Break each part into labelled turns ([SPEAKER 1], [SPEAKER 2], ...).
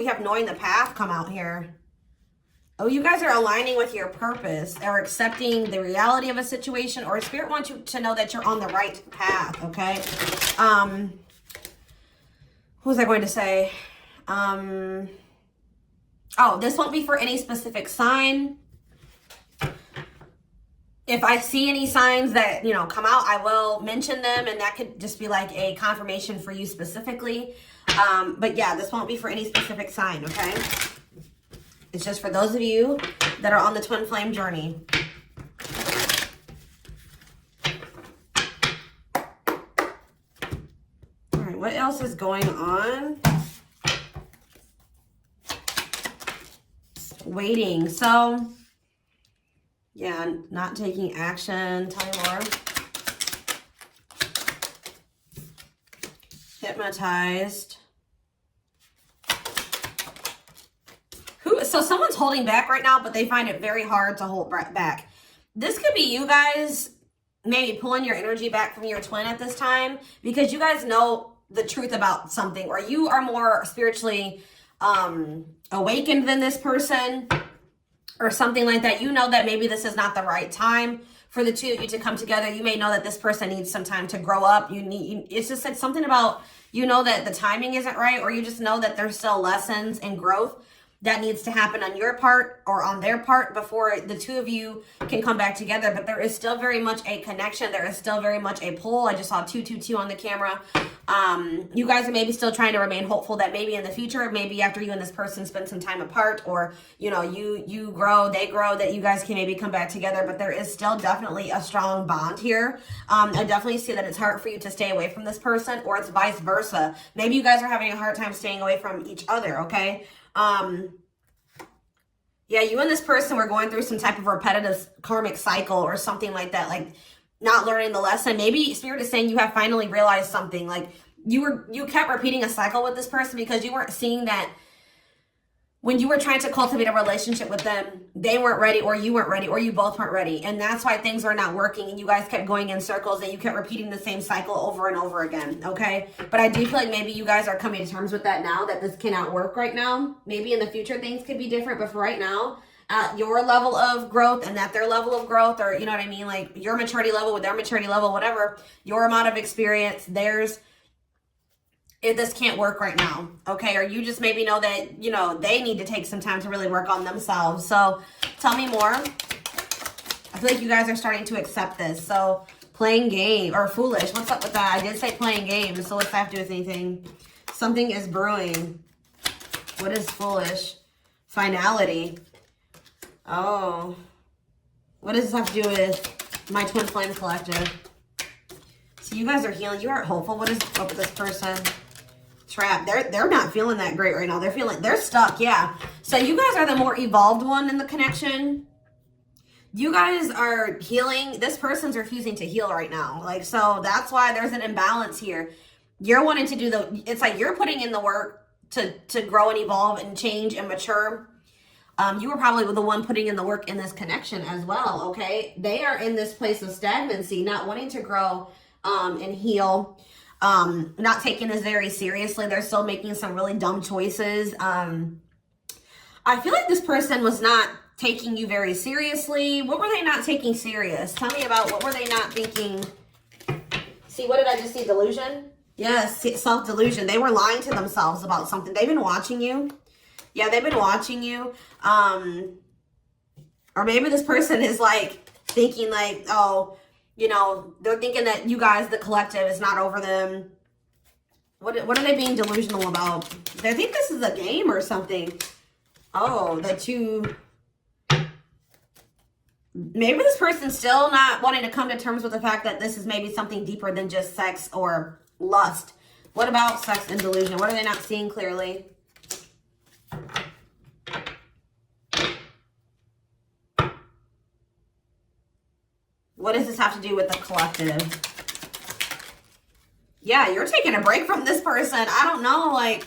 [SPEAKER 1] we have knowing the path come out here. Oh, you guys are aligning with your purpose or accepting the reality of a situation, or Spirit wants you to know that you're on the right path, okay? What was I going to say? Oh, this won't be for any specific sign. If I see any signs that, you know, come out, I will mention them, and that could just be like a confirmation for you specifically. But yeah, this won't be for any specific sign, okay? It's just for those of you that are on the twin flame journey. All right, what else is going on? Waiting. So, yeah, not taking action. Tell me more. Hypnotized. So someone's holding back right now, but they find it very hard to hold back. This could be you guys maybe pulling your energy back from your twin at this time because you guys know the truth about something, or you are more spiritually awakened than this person or something like that. You know that maybe this is not the right time for the two of you to come together. You may know that this person needs some time to grow up. It's just like something about, you know, that the timing isn't right, or you just know that there's still lessons and growth that needs to happen on your part or on their part before the two of you can come back together. But there is still very much a connection. There is still very much a pull. I just saw 222 on the camera. You guys are maybe still trying to remain hopeful that maybe in the future, maybe after you and this person spend some time apart, or, you know, you grow, they grow, that you guys can maybe come back together. But there is still definitely a strong bond here. I definitely see that it's hard for you to stay away from this person, or it's vice versa. Maybe you guys are having a hard time staying away from each other, okay? Yeah, you and this person were going through some type of repetitive karmic cycle or something like that, like not learning the lesson. Maybe Spirit is saying you have finally realized something. Like you kept repeating a cycle with this person because you weren't seeing that when you were trying to cultivate a relationship with them, they weren't ready, or you weren't ready, or you both weren't ready. And that's why things were not working, and you guys kept going in circles, and you kept repeating the same cycle over and over again, okay? But I do feel like maybe you guys are coming to terms with that now, that this cannot work right now. Maybe in the future things could be different, but for right now, at your level of growth and at their level of growth, or you know what I mean? Like your maturity level with their maturity level, whatever, your amount of experience, theirs, this can't work right now, okay? Or you just maybe know that, you know, they need to take some time to really work on themselves. So tell me more. I feel like you guys are starting to accept this. So playing game, or foolish. What's up with that? I did say playing games, so what's that have to do with anything? Something is brewing. What is foolish? Finality. Oh. What does this have to do with my twin flame collective? So you guys are healing. You are hopeful. What is up with this person? Trap. They're not feeling that great right now. They're stuck. Yeah. So you guys are the more evolved one in the connection. You guys are healing. This person's refusing to heal right now. Like, so that's why there's an imbalance here. You're wanting to do it's like you're putting in the work to grow and evolve and change and mature. You were probably the one putting in the work in this connection as well. Okay. They are in this place of stagnancy, not wanting to grow and heal. Not taking this very seriously. They're still making some really dumb choices. I feel like this person was not taking you very seriously. What were they not taking serious? Tell me about what were they not thinking? See, what did I just see? Delusion? Yes, self-delusion. They were lying to themselves about something. They've been watching you. Yeah, they've been watching you. Or maybe this person is like thinking like, oh, you know, they're thinking that you guys, the collective, is not over them. What are they being delusional about? They think this is a game or something. Oh, that you... Maybe this person's still not wanting to come to terms with the fact that this is maybe something deeper than just sex or lust. What about sex and delusion? What are they not seeing clearly? What does this have to do with the collective? Yeah, you're taking a break from this person. I don't know, like,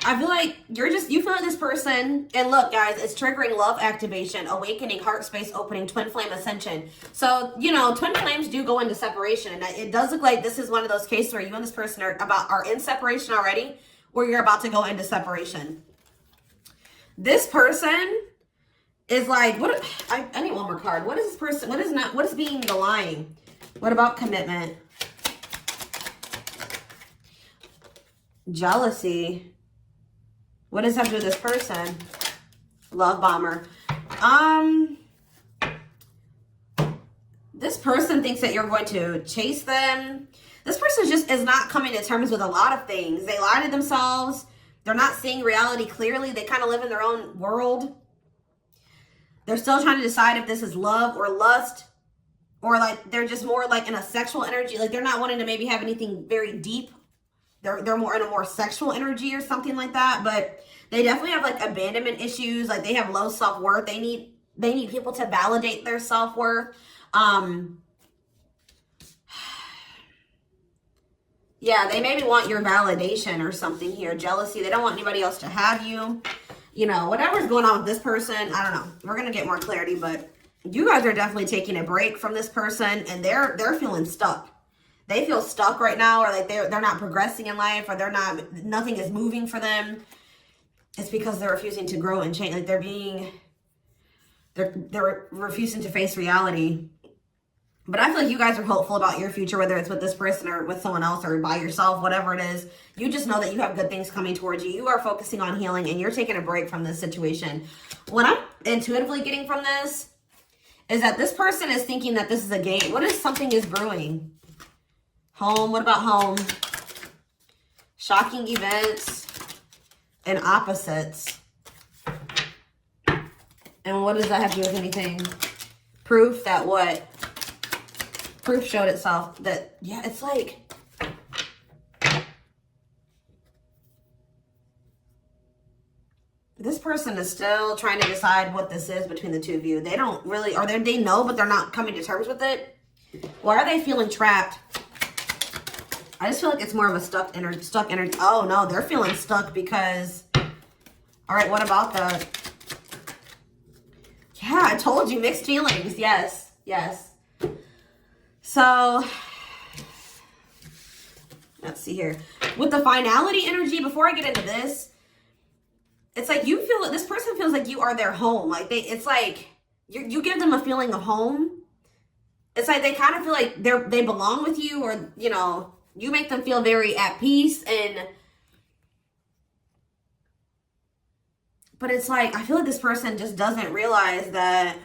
[SPEAKER 1] I feel like you feel like this person, and look, guys, it's triggering love activation, awakening, heart space opening, twin flame ascension. So, you know, twin flames do go into separation, and it does look like this is one of those cases where you and this person are in separation already, where you're about to go into separation. This person is like, what? I need one more card. What is this person? What is not? What is being the lying? What about commitment? Jealousy. What does that have to do with this person? Love bomber. This person thinks that you're going to chase them. This person just is not coming to terms with a lot of things. They lie to themselves. They're not seeing reality clearly. They kind of live in their own world. They're still trying to decide if this is love or lust, or like they're just more like in a sexual energy. Like they're not wanting to maybe have anything very deep. They're more in a more sexual energy or something like that. But they definitely have like abandonment issues. Like they have low self-worth. They need people to validate their self-worth. Yeah, they maybe want your validation or something here. Jealousy. They don't want anybody else to have you. You know, whatever's going on with this person, I don't know. We're going to get more clarity, but you guys are definitely taking a break from this person, and they're feeling stuck. They feel stuck right now, or like they're not progressing in life, or nothing is moving for them. It's because they're refusing to grow and change. Like they're refusing to face reality. But I feel like you guys are hopeful about your future, whether it's with this person or with someone else or by yourself, whatever it is. You just know that you have good things coming towards you. You are focusing on healing, and you're taking a break from this situation. What I'm intuitively getting from this is that this person is thinking that this is a game. What if something is brewing? Home. What about home? Shocking events and opposites. And what does that have to do with anything? Proof that what? Proof showed itself that, yeah, it's like, this person is still trying to decide what this is between the two of you. They don't really, or they know, but they're not coming to terms with it. Why are they feeling trapped? I just feel like it's more of a stuck energy. Oh no, they're feeling stuck because, all right, what about the, yeah, I told you, mixed feelings. Yes, yes. So, let's see here. With the finality energy, before I get into this, it's like you feel, this person feels like you are their home. Like it's like you give them a feeling of home. It's like they kind of feel like they belong with you, or, you know, you make them feel very at peace. But it's like, I feel like this person just doesn't realize that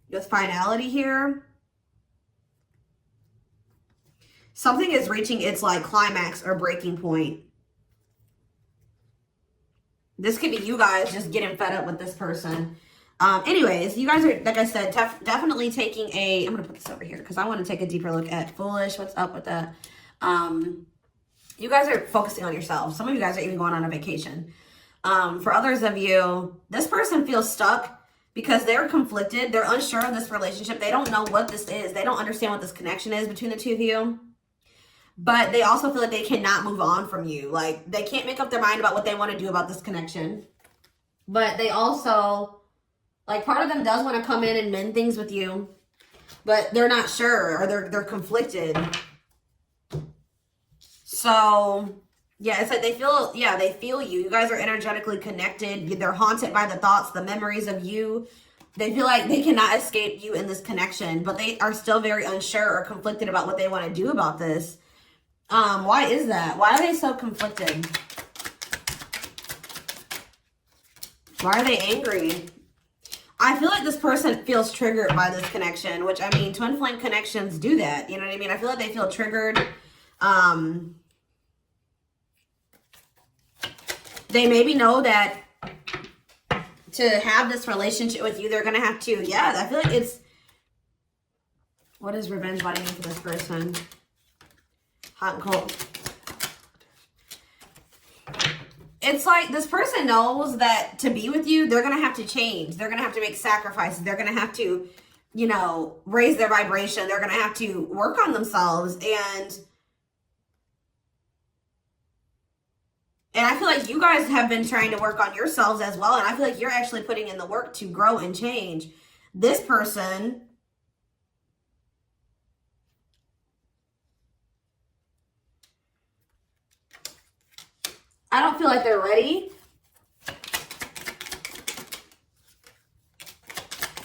[SPEAKER 1] with finality here, something is reaching its like climax or breaking point. This could be you guys just getting fed up with this person. Anyways, you guys are, like I said, definitely taking I'm going to put this over here because I want to take a deeper look at foolish. What's up with that? You guys are focusing on yourselves. Some of you guys are even going on a vacation. For others of you, this person feels stuck because they're conflicted. They're unsure of this relationship. They don't know what this is. They don't understand what this connection is between the two of you. But they also feel like they cannot move on from you. Like, they can't make up their mind about what they want to do about this connection. But they also, like, part of them does want to come in and mend things with you. But they're not sure, or they're conflicted. So, yeah, it's like they feel you. You guys are energetically connected. They're haunted by the thoughts, the memories of you. They feel like they cannot escape you in this connection, but they are still very unsure or conflicted about what they want to do about this. Why is that? Why are they so conflicted? Why are they angry? I feel like this person feels triggered by this connection, which, I mean, twin flame connections do that. You know what I mean? I feel like they feel triggered. They maybe know that to have this relationship with you, they're going to have to, yeah, I feel like it's, what is revenge body mean for this person? Hot and cold. It's like this person knows that to be with you, they're going to have to change. They're going to have to make sacrifices. They're going to have to, you know, raise their vibration. They're going to have to work on themselves. And I feel like you guys have been trying to work on yourselves as well. And I feel like you're actually putting in the work to grow and change. This person, I don't feel like they're ready.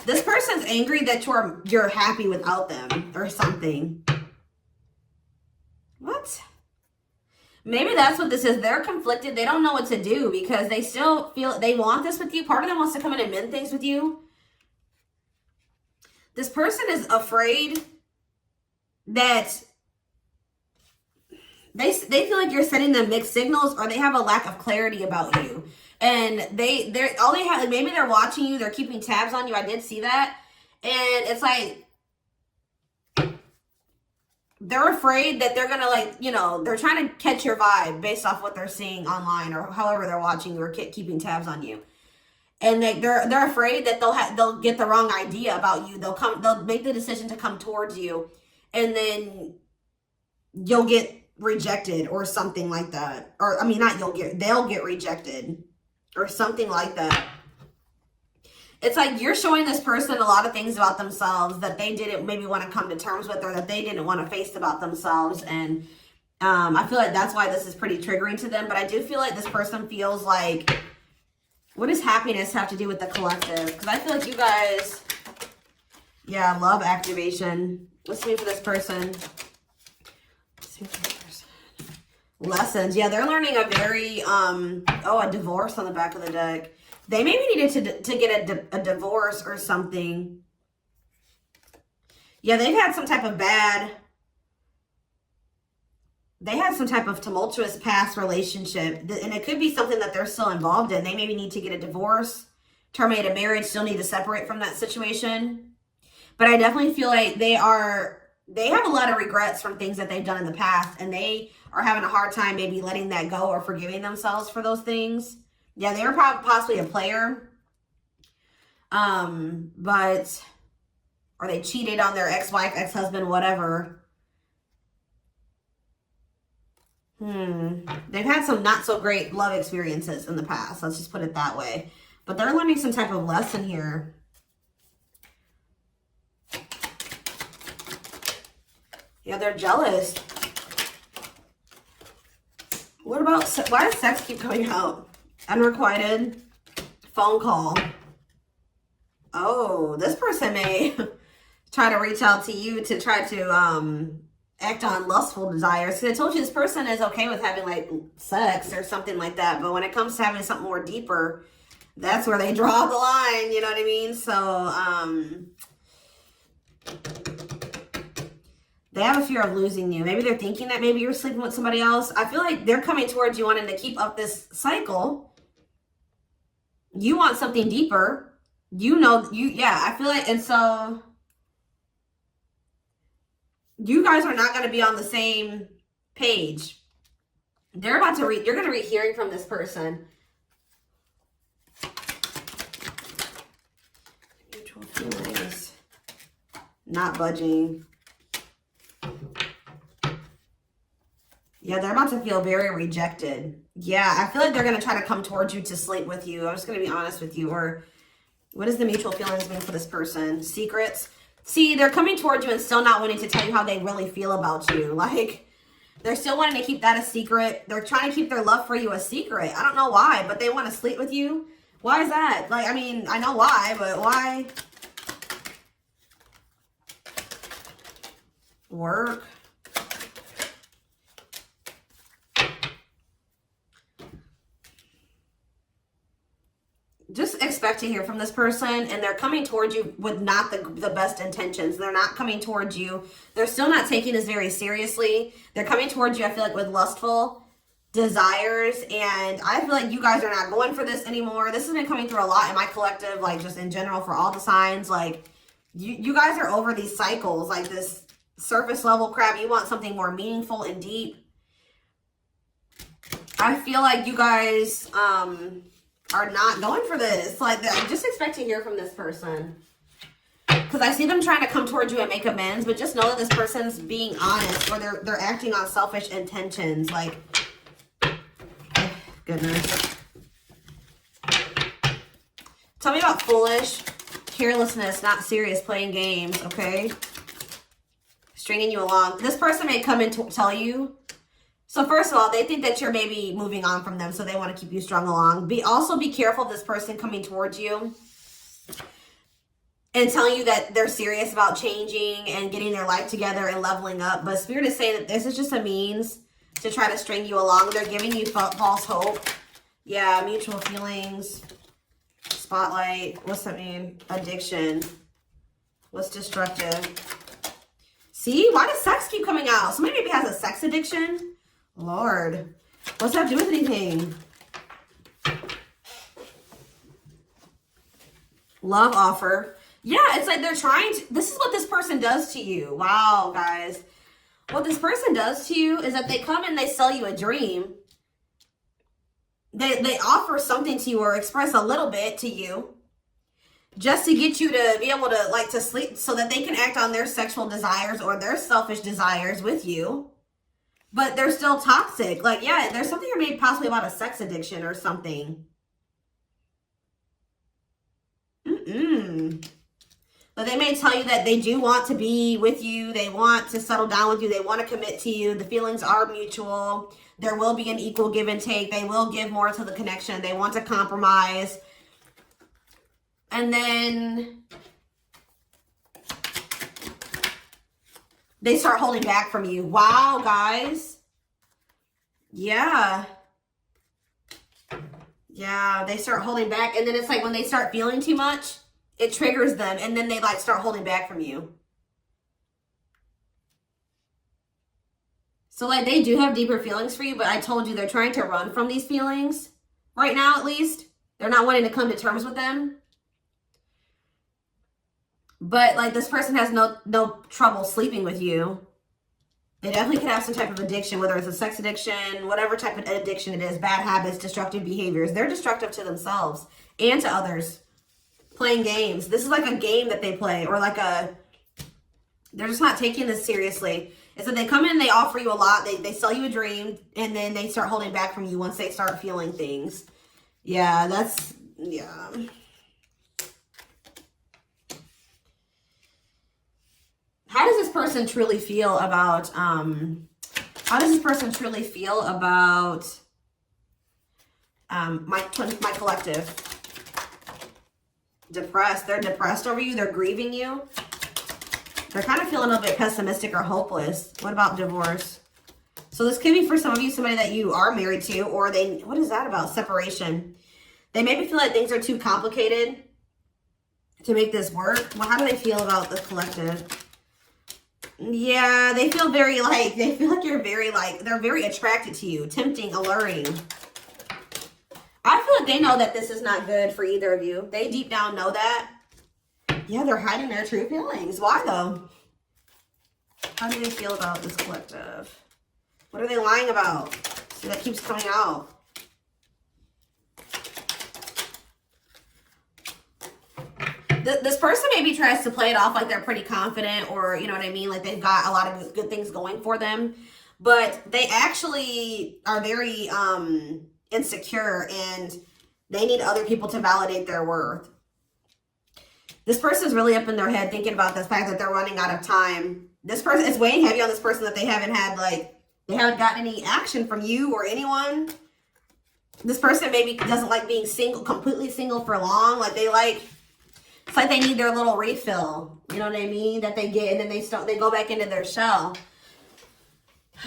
[SPEAKER 1] This person's angry that you're happy without them or something. What? Maybe that's what this is. They're conflicted. They don't know what to do because they still feel they want this with you. Part of them wants to come in and mend things with you. This person is afraid that they feel like you're sending them mixed signals, or they have a lack of clarity about you. And they're all they have, like, maybe they're watching you, they're keeping tabs on you. I did see that. And it's like they're afraid that they're gonna, like, you know, they're trying to catch your vibe based off what they're seeing online or however they're watching you or keeping tabs on you. And they're afraid that they'll get the wrong idea about you. They'll make the decision to come towards you, and then you'll get rejected or something like that. Or I mean, they'll get rejected or something like that. It's like you're showing this person a lot of things about themselves that they didn't maybe want to come to terms with, or that they didn't want to face about themselves. And I feel like that's why this is pretty triggering to them. But I do feel like this person feels like, what does happiness have to do with the collective? Because I feel like you guys, yeah, love activation. Let's see for this person. Let's see for this person. Lessons. Yeah, they're learning a very, a divorce on the back of the deck. They maybe needed to get a divorce or something. Yeah, they've had some type of they had some type of tumultuous past relationship. And it could be something that they're still involved in. They maybe need to get a divorce, terminate a marriage, still need to separate from that situation. But I definitely feel like they have a lot of regrets from things that they've done in the past. And they are having a hard time maybe letting that go or forgiving themselves for those things. Yeah, they were possibly a player. Or they cheated on their ex-wife, ex-husband, whatever. They've had some not so great love experiences in the past. Let's just put it that way. But they're learning some type of lesson here. Yeah, they're jealous. What about, why does sex keep coming out? Unrequited phone call. Oh, this person may try to reach out to you to try to act on lustful desires. So I told you this person is okay with having like sex or something like that, but when it comes to having something more deeper, that's where they draw the line, you know what I mean? So they have a fear of losing you. Maybe they're thinking that maybe you're sleeping with somebody else. I feel like they're coming towards you wanting to keep up this cycle. You want something deeper. I feel like, and so you guys are not going to be on the same page. You're going to be hearing from this person. Mutual feelings. Not budging. Yeah, they're about to feel very rejected. Yeah, I feel like they're going to try to come towards you to sleep with you. I'm just going to be honest with you. Or what does the mutual feelings mean for this person? Secrets. See, they're coming towards you and still not wanting to tell you how they really feel about you. Like, they're still wanting to keep that a secret. They're trying to keep their love for you a secret. I don't know why, but they want to sleep with you. Why is that? Like, I mean, I know why, but why? Work. Just expect to hear from this person, and they're coming towards you with not the best intentions. They're not coming towards you. They're still not taking this very seriously. They're coming towards you, I feel like, with lustful desires, and I feel like you guys are not going for this anymore. This has been coming through a lot in my collective, like just in general for all the signs. Like, you guys are over these cycles, like this surface level crap. You want something more meaningful and deep. I feel like you guys, are not going for this. Like, just expect to hear from this person. Because I see them trying to come towards you and make amends, but just know that this person's being honest, or they're acting on selfish intentions. Like, goodness. Tell me about foolish, carelessness, not serious, playing games, okay? Stringing you along. This person may come and tell you So first of all, they think that you're maybe moving on from them, so they want to keep you strung along. Also be careful of this person coming towards you and telling you that they're serious about changing and getting their life together and leveling up. But Spirit is saying that this is just a means to try to string you along. They're giving you false hope. Yeah, mutual feelings. Spotlight. What's that mean? Addiction. What's destructive? See? Why does sex keep coming out? Somebody maybe has a sex addiction. Lord. What's that do with anything? Love offer. Yeah, it's like they're trying to... This is what this person does to you. Wow, guys. What this person does to you is that they come and they sell you a dream. They offer something to you or express a little bit to you just to get you to be able to, like, to sleep so that they can act on their sexual desires or their selfish desires with you. But they're still toxic. Like, yeah, there's something you're maybe possibly about a sex addiction or something. But they may tell you that they do want to be with you. They want to settle down with you. They want to commit to you. The feelings are mutual. There will be an equal give and take. They will give more to the connection. They want to compromise. And then they start holding back from you. Wow, guys. Yeah. Yeah, they start holding back. And then it's like when they start feeling too much, it triggers them. And then they like start holding back from you. So like they do have deeper feelings for you, but I told you they're trying to run from these feelings. Right now, at least. They're not wanting to come to terms with them. But like this person has no trouble sleeping with you. They definitely could have some type of addiction, whether it's a sex addiction, whatever type of addiction it is, bad habits, destructive behaviors. They're destructive to themselves and to others. Playing games. This is like a game that they play, or like they're just not taking this seriously. It's that they come in and they offer you a lot. They sell you a dream, and then they start holding back from you once they start feeling things. Yeah, yeah. How does this person truly feel about, my collective? Depressed. They're depressed over you. They're grieving you. They're kind of feeling a little bit pessimistic or hopeless. What about divorce? So this could be for some of you, somebody that you are married to, or what is that about? Separation. They maybe feel like things are too complicated to make this work. Well, how do they feel about the collective? Yeah, they feel very like, they're very attracted to you, tempting, alluring. I feel like they know that this is not good for either of you. They deep down know that. Yeah, they're hiding their true feelings. Why though? How do they feel about this collective? What are they lying about? See, that keeps coming out. This person maybe tries to play it off like they're pretty confident, or you know what I mean, like they've got a lot of good things going for them, but they actually are very insecure, and they need other people to validate their worth. This person is really up in their head thinking about the fact that they're running out of time. This person is weighing heavy on this person that they haven't gotten any action from you or anyone. This person maybe doesn't like being single, completely single for long. Like it's like they need their little refill, you know what I mean, that they get, and then they go back into their shell.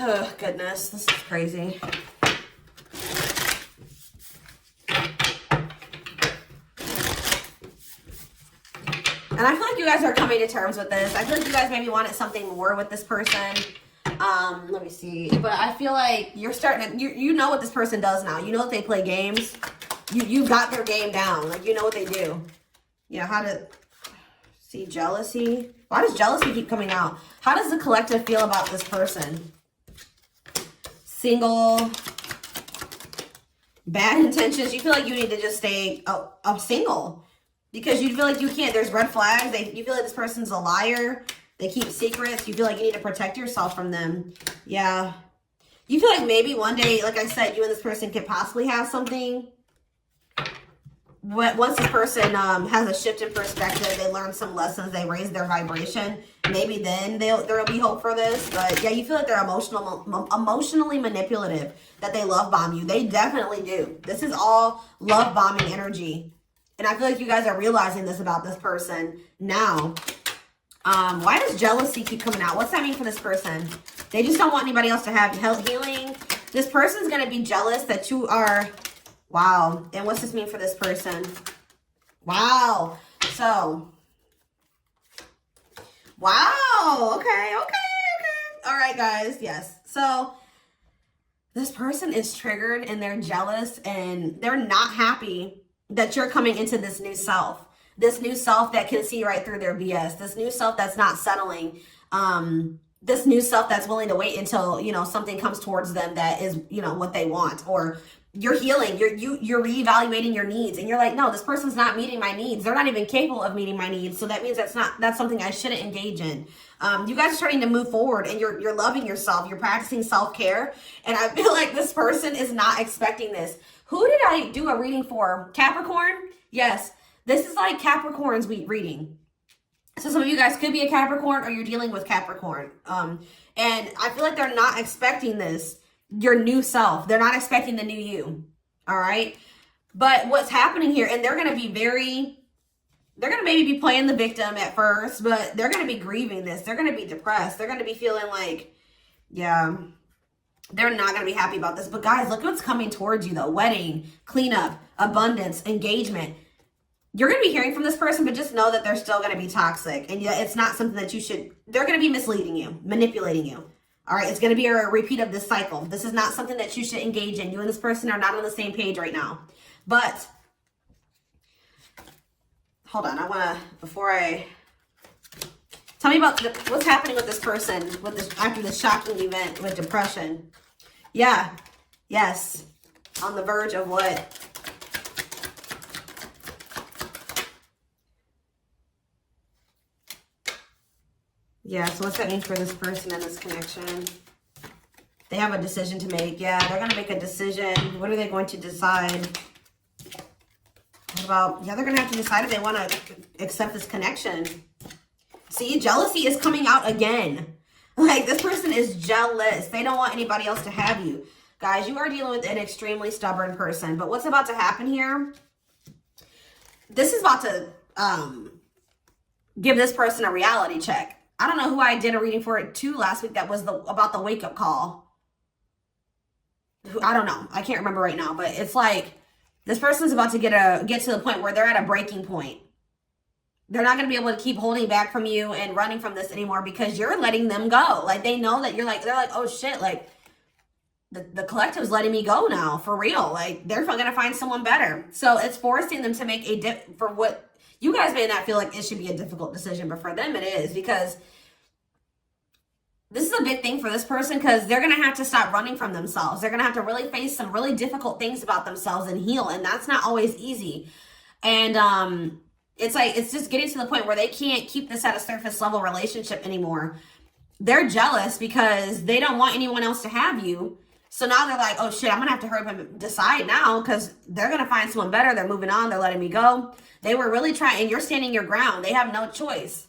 [SPEAKER 1] Oh, goodness, this is crazy. And I feel like you guys are coming to terms with this. I feel like you guys maybe wanted something more with this person. Let me see. But I feel like you're starting to, you know what this person does now. You know that they play games. You've got their game down. Like, you know what they do. Yeah, see jealousy. Why does jealousy keep coming out? How does the collective feel about this person? Single. Bad intentions. You feel like you need to just stay single. Because you feel like you can't. There's red flags. You feel like this person's a liar. They keep secrets. You feel like you need to protect yourself from them. Yeah. You feel like maybe one day, like I said, you and this person could possibly have something. once this person has a shift in perspective, they learn some lessons, they raise their vibration, maybe then there'll be hope for this. But yeah, you feel like they're emotionally manipulative, that they love bomb you. They definitely do. This is all love bombing energy. And I feel like you guys are realizing this about this person now. Why does jealousy keep coming out? What's that mean for this person? They just don't want anybody else to have healing. This person's going to be jealous that you are... Wow. And what's this mean for this person? Wow. So... Wow. Okay. All right, guys. Yes. So, this person is triggered and they're jealous and they're not happy that you're coming into this new self. This new self that can see right through their BS. This new self that's not settling. This new self that's willing to wait until, you know, something comes towards them that is, you know, what they want. Or you're healing. You're reevaluating your needs. And you're like, no, this person's not meeting my needs. They're not even capable of meeting my needs. So that means that's something I shouldn't engage in. You guys are starting to move forward and you're loving yourself. You're practicing self-care. And I feel like this person is not expecting this. Who did I do a reading for? Capricorn? Yes. This is like Capricorn's reading. So some of you guys could be a Capricorn or you're dealing with Capricorn. And I feel like they're not expecting this, your new self. They're not expecting the new you. All right. But what's happening here, and they're going to be they're going to maybe be playing the victim at first, but they're going to be grieving this. They're going to be depressed. They're going to be feeling like, yeah, they're not going to be happy about this. But guys, look what's coming towards you though. Wedding, cleanup, abundance, engagement. You're going to be hearing from this person, but just know that they're still going to be toxic. And it's not something that you should... They're going to be misleading you, manipulating you. All right? It's going to be a repeat of this cycle. This is not something that you should engage in. You and this person are not on the same page right now. But... Hold on. I want to... Before I... Tell me about what's happening with this person with this after this shocking event with depression. Yeah. Yes. On the verge of what? Yeah, so what's that mean for this person and this connection? They have a decision to make. Yeah, they're going to make a decision. What are they going to decide? What about, yeah, they're going to have to decide if they want to accept this connection. See, jealousy is coming out again. Like, this person is jealous. They don't want anybody else to have you. Guys, you are dealing with an extremely stubborn person. But what's about to happen here? This is about to give this person a reality check. I don't know who I did a reading for it too last week that was about the wake-up call. I don't know. I can't remember right now. But it's like this person's about to get to the point where they're at a breaking point. They're not going to be able to keep holding back from you and running from this anymore because you're letting them go. Like, they know that they're like, oh shit, like the collective's letting me go now for real. Like, they're going to find someone better. So it's forcing them to make for what you guys may not feel like it should be a difficult decision, but for them it is, because this is a big thing for this person, because they're going to have to stop running from themselves. They're going to have to really face some really difficult things about themselves and heal. And that's not always easy. And, it's like, it's just getting to the point where they can't keep this at a surface level relationship anymore. They're jealous because they don't want anyone else to have you. So now they're like, oh shit, I'm going to have to hurry up and decide now, because they're going to find someone better. They're moving on. They're letting me go. They were really trying, and you're standing your ground. They have no choice.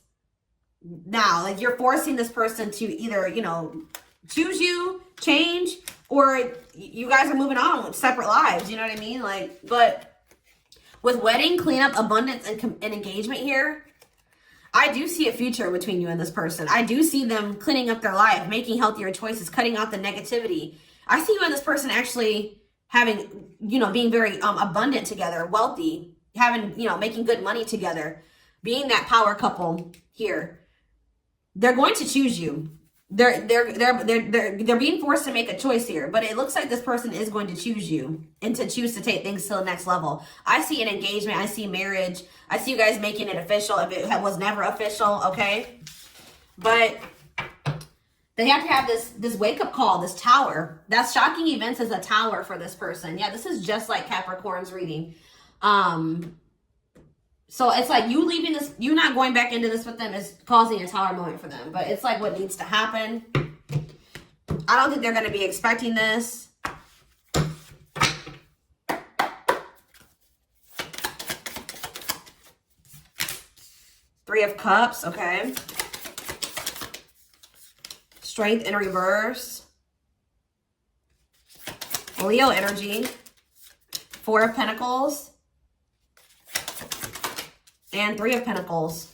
[SPEAKER 1] Now, like, you're forcing this person to either, you know, choose you, change, or you guys are moving on with separate lives. You know what I mean? Like, but with wedding, cleanup, abundance, and engagement here, I do see a future between you and this person. I do see them cleaning up their life, making healthier choices, cutting out the negativity. I see you and this person actually having, you know, being very abundant together, wealthy, having, you know, making good money together, being that power couple here. They're going to choose you. They're being forced to make a choice here, but it looks like this person is going to choose you and to choose to take things to the next level. I see an engagement. I see marriage. I see you guys making it official if it was never official, okay? But they have to have this wake-up call, this tower. That's shocking events as a tower for this person. Yeah, this is just like Capricorn's reading. So it's like you leaving this, you not going back into this with them is causing a tower moment for them. But it's like what needs to happen. I don't think they're going to be expecting this. Three of Cups, okay. Strength in reverse. Leo energy. Four of Pentacles. And Three of Pentacles.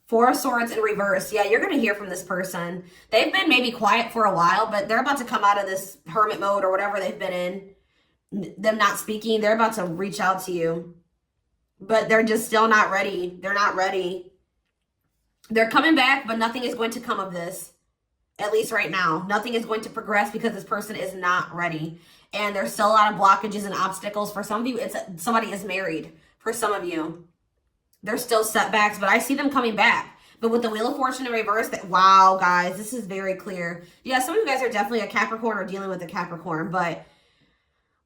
[SPEAKER 1] Four of Swords in reverse. Yeah, you're going to hear from this person. They've been maybe quiet for a while, but they're about to come out of this hermit mode or whatever they've been in. Them not speaking. They're about to reach out to you. But they're just still not ready. They're not ready. They're coming back, but nothing is going to come of this. At least right now. Nothing is going to progress because this person is not ready. And there's still a lot of blockages and obstacles. For some of you, somebody is married. For some of you. There's still setbacks, but I see them coming back. But with the Wheel of Fortune in reverse, wow, guys, this is very clear. Yeah, some of you guys are definitely a Capricorn or dealing with a Capricorn, but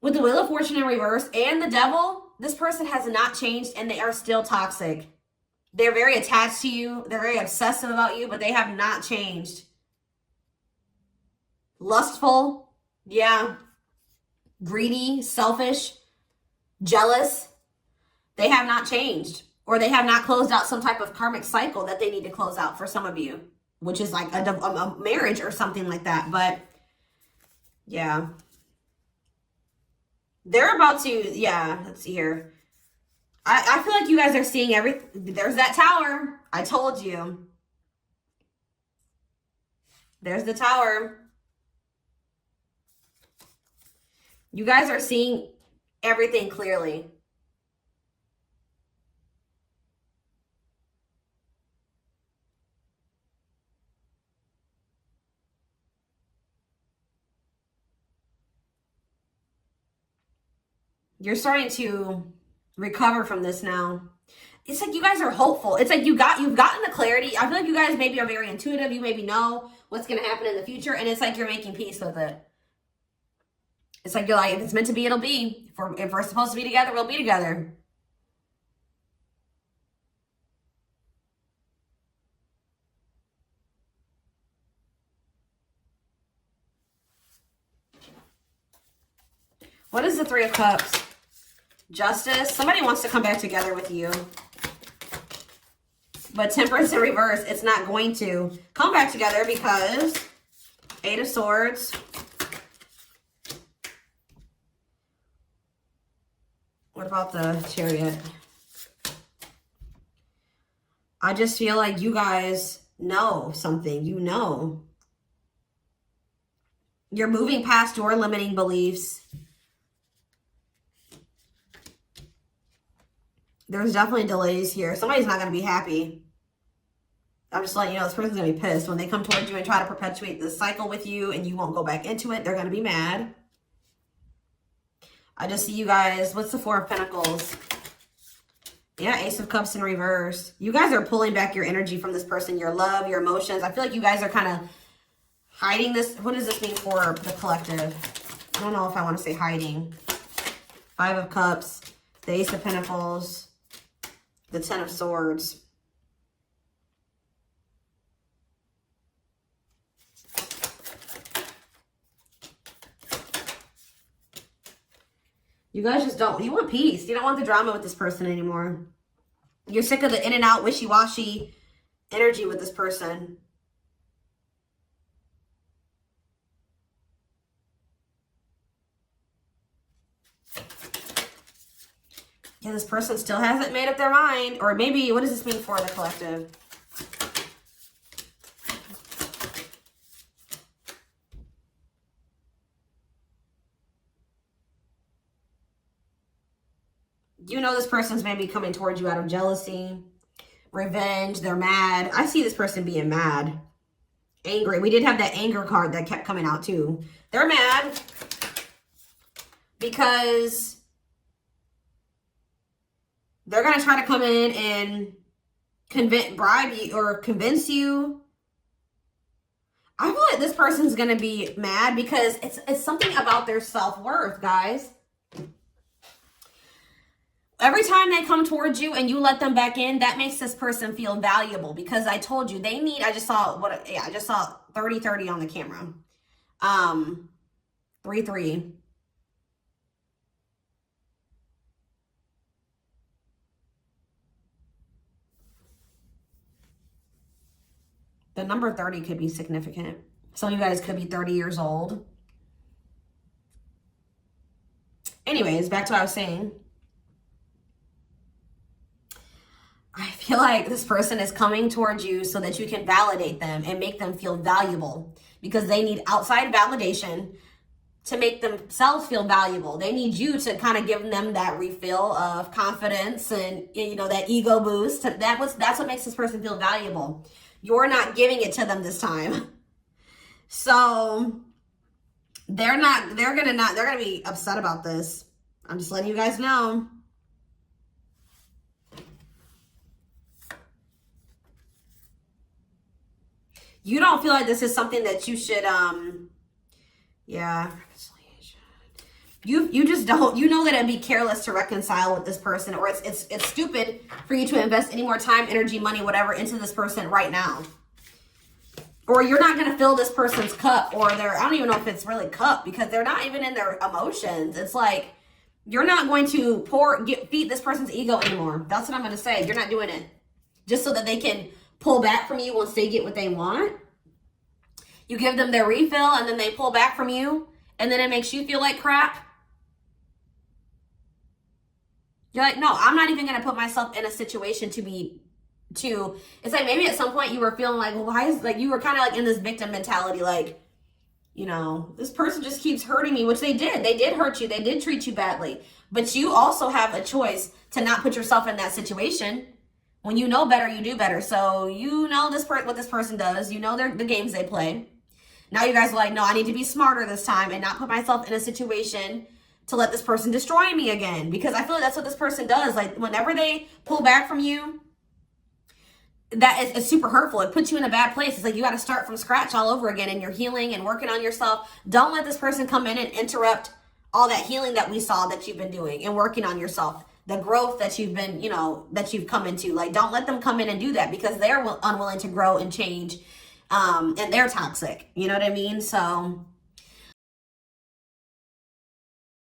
[SPEAKER 1] with the Wheel of Fortune in reverse and the Devil, this person has not changed and they are still toxic. They're very attached to you. They're very obsessive about you, but they have not changed. Lustful, yeah. Greedy, selfish, jealous. They have not changed. Or they have not closed out some type of karmic cycle that they need to close out for some of you. Which is like a marriage or something like that. But, yeah. They're about to, yeah, let's see here. I feel like you guys are seeing everything. There's that tower. I told you. There's the tower. You guys are seeing everything clearly. You're starting to recover from this now. It's like you guys are hopeful. It's like you've gotten the clarity. I feel like you guys maybe are very intuitive. You maybe know what's going to happen in the future. And it's like you're making peace with it. It's like you're like, if it's meant to be, it'll be. If we're supposed to be together, we'll be together. What is the Three of Cups? Justice. Somebody wants to come back together with you. But Temperance in reverse, it's not going to come back together because Eight of Swords. What about the Chariot? I just feel like you guys know something. You know. You're moving past your limiting beliefs. There's definitely delays here. Somebody's not going to be happy. I'm just letting you know this person's going to be pissed. When they come towards you and try to perpetuate this cycle with you and you won't go back into it, they're going to be mad. I just see you guys. What's the Four of Pentacles? Yeah, Ace of Cups in reverse. You guys are pulling back your energy from this person, your love, your emotions. I feel like you guys are kind of hiding this. What does this mean for the collective? I don't know if I want to say hiding. Five of Cups, the Ace of Pentacles, the Ten of Swords. You guys just don't, you want peace. You don't want the drama with this person anymore. You're sick of the in and out wishy-washy energy with this person. Yeah, this person still hasn't made up their mind. Or maybe, what does this mean for the collective? You know this person's maybe coming towards you out of jealousy, revenge, they're mad. I see this person being mad, angry. We did have that anger card that kept coming out too. They're mad because they're going to try to come in and bribe you or convince you. I feel like this person's going to be mad because it's something about their self-worth, guys. Every time they come towards you and you let them back in, that makes this person feel valuable because I told you they need, I just saw 30-30 on the camera. 3-3. The number 30 could be significant. Some of you guys could be 30 years old. Anyways, back to what I was saying. I feel like this person is coming towards you so that you can validate them and make them feel valuable, because they need outside validation to make themselves feel valuable. They need you to kind of give them that refill of confidence and, you know, that ego boost. That's what makes this person feel valuable. You're not giving it to them this time. So they're gonna be upset about this. I'm just letting you guys know. You don't feel like this is something that you should, yeah. You just don't, you know that it'd be careless to reconcile with this person, or it's stupid for you to invest any more time, energy, money, whatever into this person right now. Or you're not going to fill this person's cup, or I don't even know if it's really cup, because they're not even in their emotions. It's like, you're not going to feed this person's ego anymore. That's what I'm going to say. You're not doing it just so that they can pull back from you once they get what they want. You give them their refill and then they pull back from you, and then it makes you feel like crap. You're like, no, I'm not even going to put myself in a situation it's like maybe at some point you were feeling like, well, why is, like, you were kind of like in this victim mentality, like, you know, this person just keeps hurting me, which they did. They did hurt you. They did treat you badly. But you also have a choice to not put yourself in that situation. When you know better, you do better. So you know what this person does. You know the games they play. Now you guys are like, no, I need to be smarter this time and not put myself in a situation to let this person destroy me again. Because I feel like that's what this person does. Like, whenever they pull back from you, that is super hurtful. It puts you in a bad place. It's like you got to start from scratch all over again, and you're healing and working on yourself. Don't let this person come in and interrupt all that healing that we saw that you've been doing and working on yourself. The growth that you've been, you know, that you've come into. Like, don't let them come in and do that, because they're unwilling to grow and change. And they're toxic. You know what I mean? So